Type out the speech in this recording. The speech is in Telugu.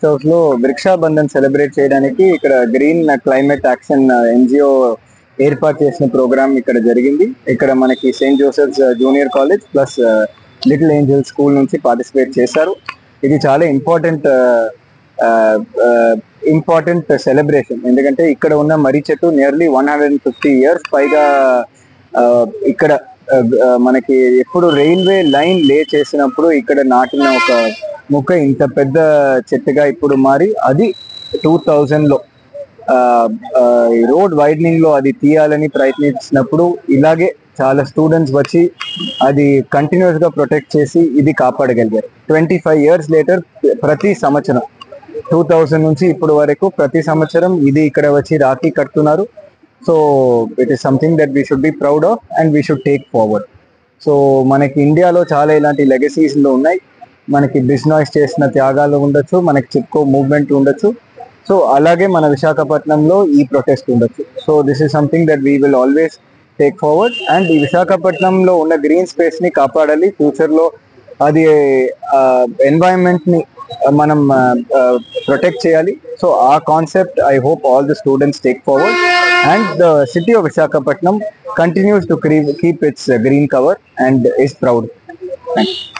హౌస్ లో వృక్షా బంధన్ సెలబ్రేట్ చేయడానికి ఇక్కడ గ్రీన్ క్లైమేట్ యాక్షన్ ఎన్జిఓ ఏర్పాటు చేసిన ప్రోగ్రామ్ ఇక్కడ జరిగింది. ఇక్కడ మనకి Saint Joseph's junior college plus little Angel school నుంచి పార్టిసిపేట్ చేశారు. ఇది చాలా ఇంపార్టెంట్ సెలబ్రేషన్. ఎందుకంటే ఇక్కడ ఉన్న మర్రి చెట్టు నియర్లీ 150 years పైగా ఇక్కడ మనకి ఎప్పుడు రైల్వే లైన్ లే చేసినప్పుడు ఇక్కడ నాటిన ఒక మొక్క ఇంత పెద్ద చెట్టుగా ఇప్పుడు మారి అది 2000లో రోడ్ వైడనింగ్ లో అది తీయాలని ప్రయత్నించినప్పుడు ఇలాగే చాలా స్టూడెంట్స్ వచ్చి అది కంటిన్యూస్ గా ప్రొటెక్ట్ చేసి ఇది కాపాడగలిగారు. 25 years లేటర్ ప్రతి సంవత్సరం 2000 నుంచి ఇప్పుడు వరకు ప్రతి సంవత్సరం ఇది ఇక్కడ వచ్చి రాఖీ కడుతున్నారు. So it is something that we should be proud of and we should take forward. So మనకి ఇండియాలో చాలా ఇలాంటి లెగసీస్ లో ఉన్నాయి. మనకి బిజ్నాయిస్ చేసిన త్యాగాలు ఉండొచ్చు, మనకి చిప్కో మూవ్మెంట్ ఉండొచ్చు. సో అలాగే మన విశాఖపట్నంలో ఈ ప్రొటెస్ట్ ఉండొచ్చు. So this is something that we will always take forward. And ఈ విశాఖపట్నంలో ఉన్న గ్రీన్ స్పేస్ ని కాపాడాలి. ఫ్యూచర్ లో అది ఎన్వైరన్మెంట్ ని మనం ప్రొటెక్ట్ చేయాలి. సో ఆ concept I hope all the students take forward and the city of Visakhapatnam continues to keep its green cover and is proud. Thank you.